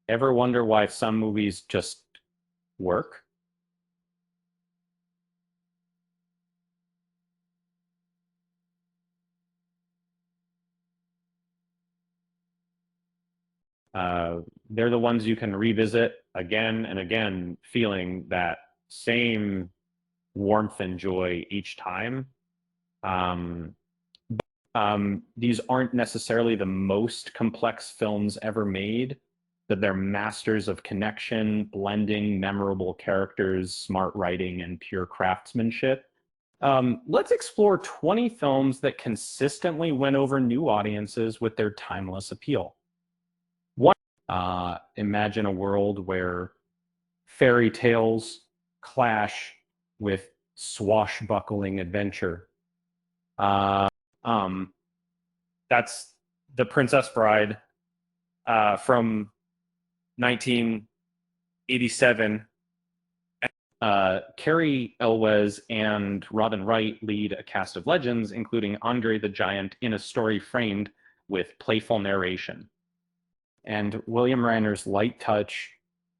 Ever wonder why some movies just work? Uh, they're the ones you can revisit again and again, feeling that same warmth and joy each time. Um, these aren't necessarily the most complex films ever made, but they're masters of connection, blending memorable characters, smart writing, and pure craftsmanship. Let's explore 20 films that consistently win over new audiences with their timeless appeal. One, imagine a world where fairy tales clash with swashbuckling adventure. Uh, um, that's The Princess Bride from 1987. Carrie Elwes and Robin Wright lead a cast of legends, including Andre the Giant, in a story framed with playful narration. And William Reiner's light touch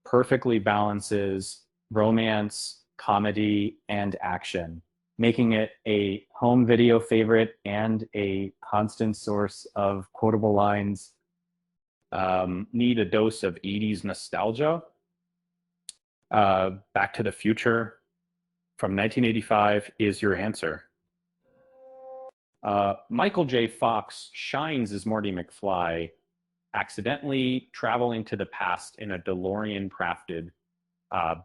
perfectly balances romance, comedy, and action, making it a home video favorite and a constant source of quotable lines. Need a dose of 80s nostalgia? Back to the Future from 1985 is your answer. Michael J. Fox shines as Morty McFly, accidentally traveling to the past in a DeLorean crafted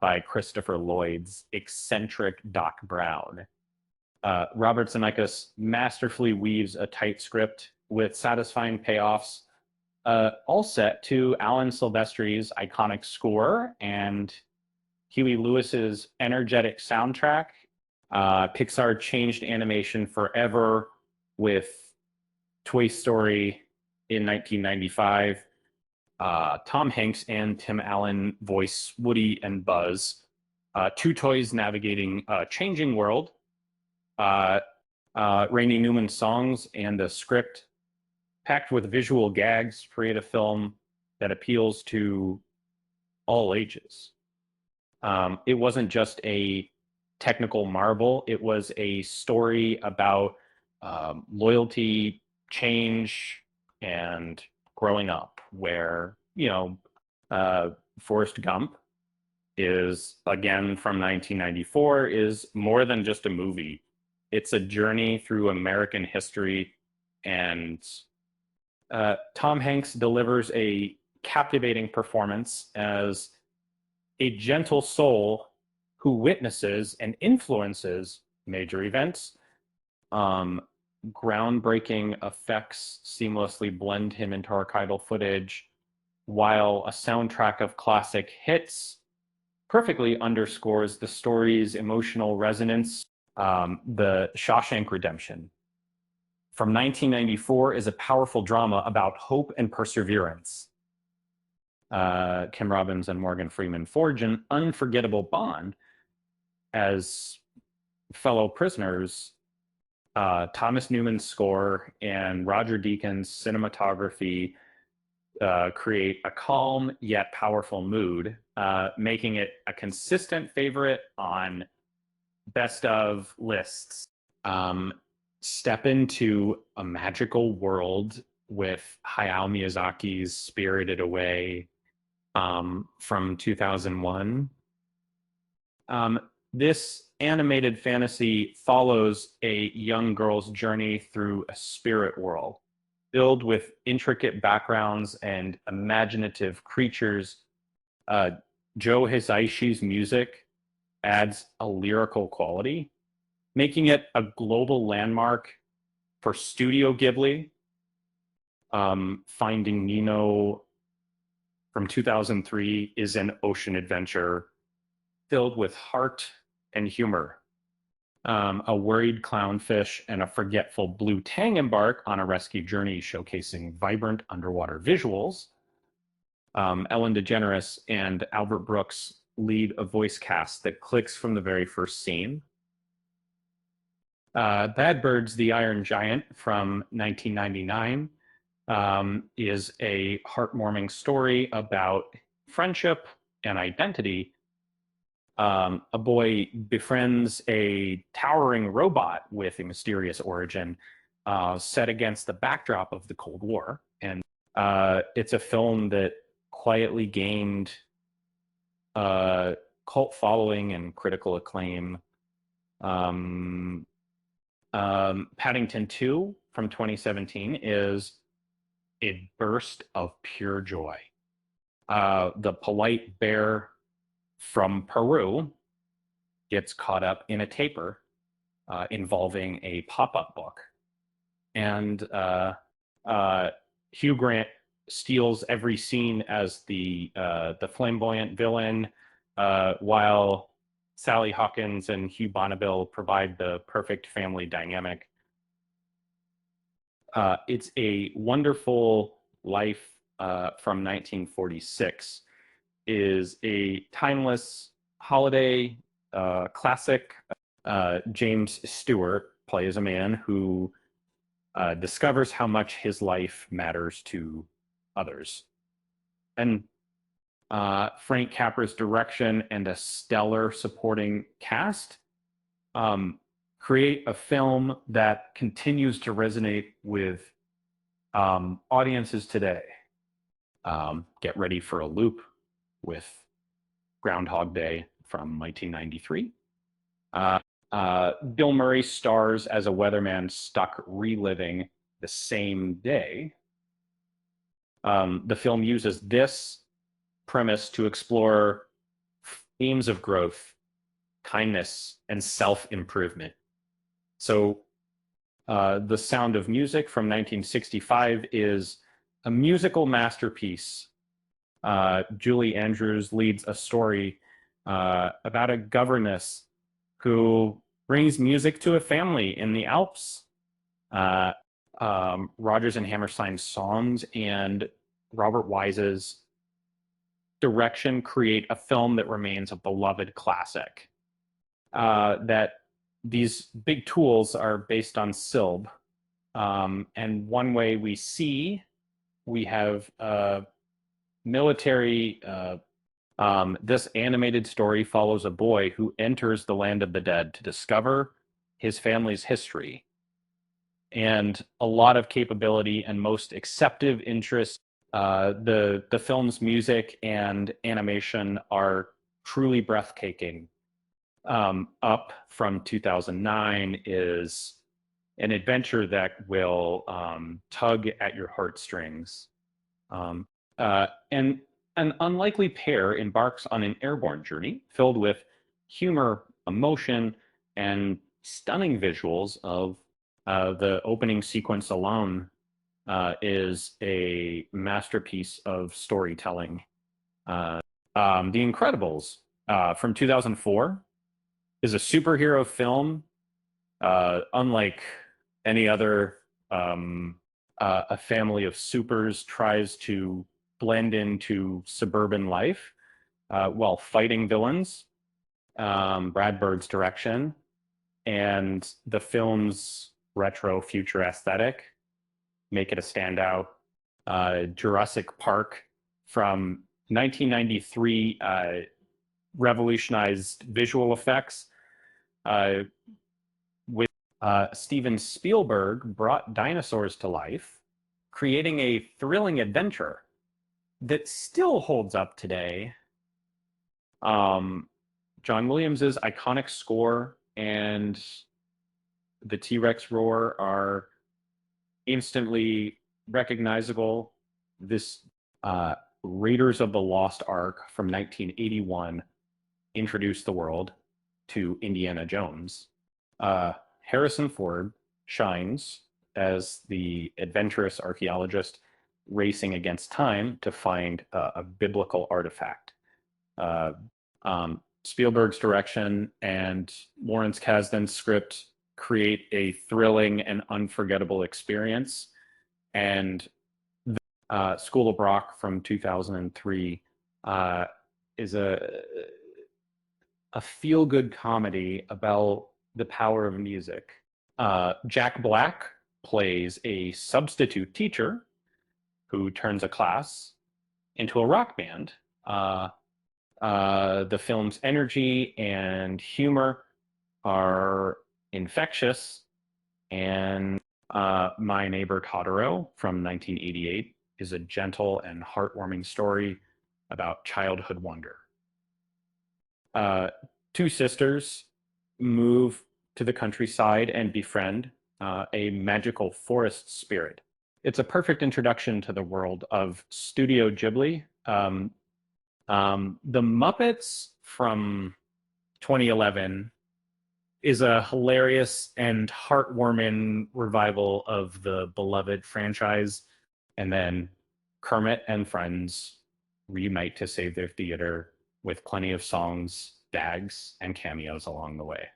by Christopher Lloyd's eccentric Doc Brown. Robert Zemeckis masterfully weaves a tight script with satisfying payoffs, all set to Alan Silvestri's iconic score and Huey Lewis's energetic soundtrack. Pixar changed animation forever with Toy Story in 1995. Tom Hanks and Tim Allen voice Woody and Buzz, two toys navigating a changing world. Uh, Randy Newman's songs and the script packed with visual gags create a film that appeals to all ages. It wasn't just a technical marvel, it was a story about loyalty, change, and growing up, where, Forrest Gump is, again from 1994, is more than just a movie. It's a journey through American history, and Tom Hanks delivers a captivating performance as a gentle soul who witnesses and influences major events. Um, Groundbreaking effects seamlessly blend him into archival footage, while a soundtrack of classic hits perfectly underscores the story's emotional resonance. The Shawshank Redemption from 1994 is a powerful drama about hope and perseverance. Kim Robbins and Morgan Freeman forge an unforgettable bond as fellow prisoners. Thomas Newman's score and Roger Deakins' cinematography create a calm yet powerful mood, making it a consistent favorite on best of lists. Step into a magical world with Hayao Miyazaki's Spirited Away from 2001. This animated fantasy follows a young girl's journey through a spirit world filled with intricate backgrounds and imaginative creatures. Joe Hisaishi's music adds a lyrical quality, making it a global landmark for Studio Ghibli. Finding Nemo from 2003 is an ocean adventure filled with heart and humor. A worried clownfish and a forgetful blue tang embark on a rescue journey showcasing vibrant underwater visuals. Ellen DeGeneres and Albert Brooks lead a voice cast that clicks from the very first scene. Bad Birds, the Iron Giant from 1999 is a heartwarming story about friendship and identity. A boy befriends a towering robot with a mysterious origin, set against the backdrop of the Cold War. And it's a film that quietly gained uh, cult following and critical acclaim. Um, Paddington 2 from 2017 is a burst of pure joy. The polite bear from Peru gets caught up in a taper involving a pop-up book, and Hugh Grant steals every scene as the flamboyant villain, while Sally Hawkins and Hugh Bonneville provide the perfect family dynamic. It's a Wonderful Life from 1946 is a timeless holiday classic. James Stewart plays a man who discovers how much his life matters to others. And Frank Capra's direction and a stellar supporting cast create a film that continues to resonate with audiences today. Get ready for a loop with Groundhog Day from 1993. Bill Murray stars as a weatherman stuck reliving the same day. The film uses this premise to explore themes of growth, kindness, and self-improvement. So The Sound of Music from 1965 is a musical masterpiece. Julie Andrews leads a story about a governess who brings music to a family in the Alps. Rodgers and Hammerstein's songs and Robert Wise's direction create a film that remains a beloved classic. That these big tools are based on Silb. And one way we have military. This animated story follows a boy who enters the land of the dead to discover his family's history, and a lot of capability and most acceptive interest. The film's music and animation are truly breathtaking. Up from 2009 is an adventure that will tug at your heartstrings. And an unlikely pair embarks on an airborne journey filled with humor, emotion, and stunning visuals of the opening sequence alone is a masterpiece of storytelling. The Incredibles from 2004 is a superhero film, unlike any other. A family of supers tries to blend into suburban life while fighting villains. Brad Bird's direction and the film's retro future aesthetic make it a standout. Jurassic Park from 1993 revolutionized visual effects. Steven Spielberg brought dinosaurs to life, creating a thrilling adventure that still holds up today. John Williams's iconic score and the T-Rex roar are instantly recognizable. This Raiders of the Lost Ark from 1981 introduced the world to Indiana Jones. Harrison Ford shines as the adventurous archaeologist racing against time to find a biblical artifact. Spielberg's direction and Lawrence Kasdan's script create a thrilling and unforgettable experience. And School of Rock from 2003 is a feel-good comedy about the power of music. Jack Black plays a substitute teacher who turns a class into a rock band. The film's energy and humor are infectious, and My Neighbor Totoro from 1988 is a gentle and heartwarming story about childhood wonder. Uh, Two sisters move to the countryside and befriend a magical forest spirit. It's a perfect introduction to the world of Studio Ghibli. The Muppets from 2011 is a hilarious and heartwarming revival of the beloved franchise. And then Kermit and Friends reunite to save their theater with plenty of songs, gags, and cameos along the way.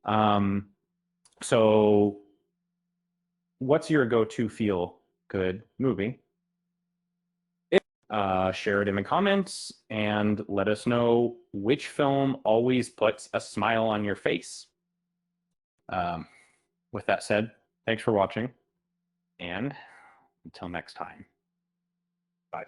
Um, so, what's your go-to feel good movie? Share it in the comments and let us know which film always puts a smile on your face. Um, with that said, thanks for watching, and until next time, bye.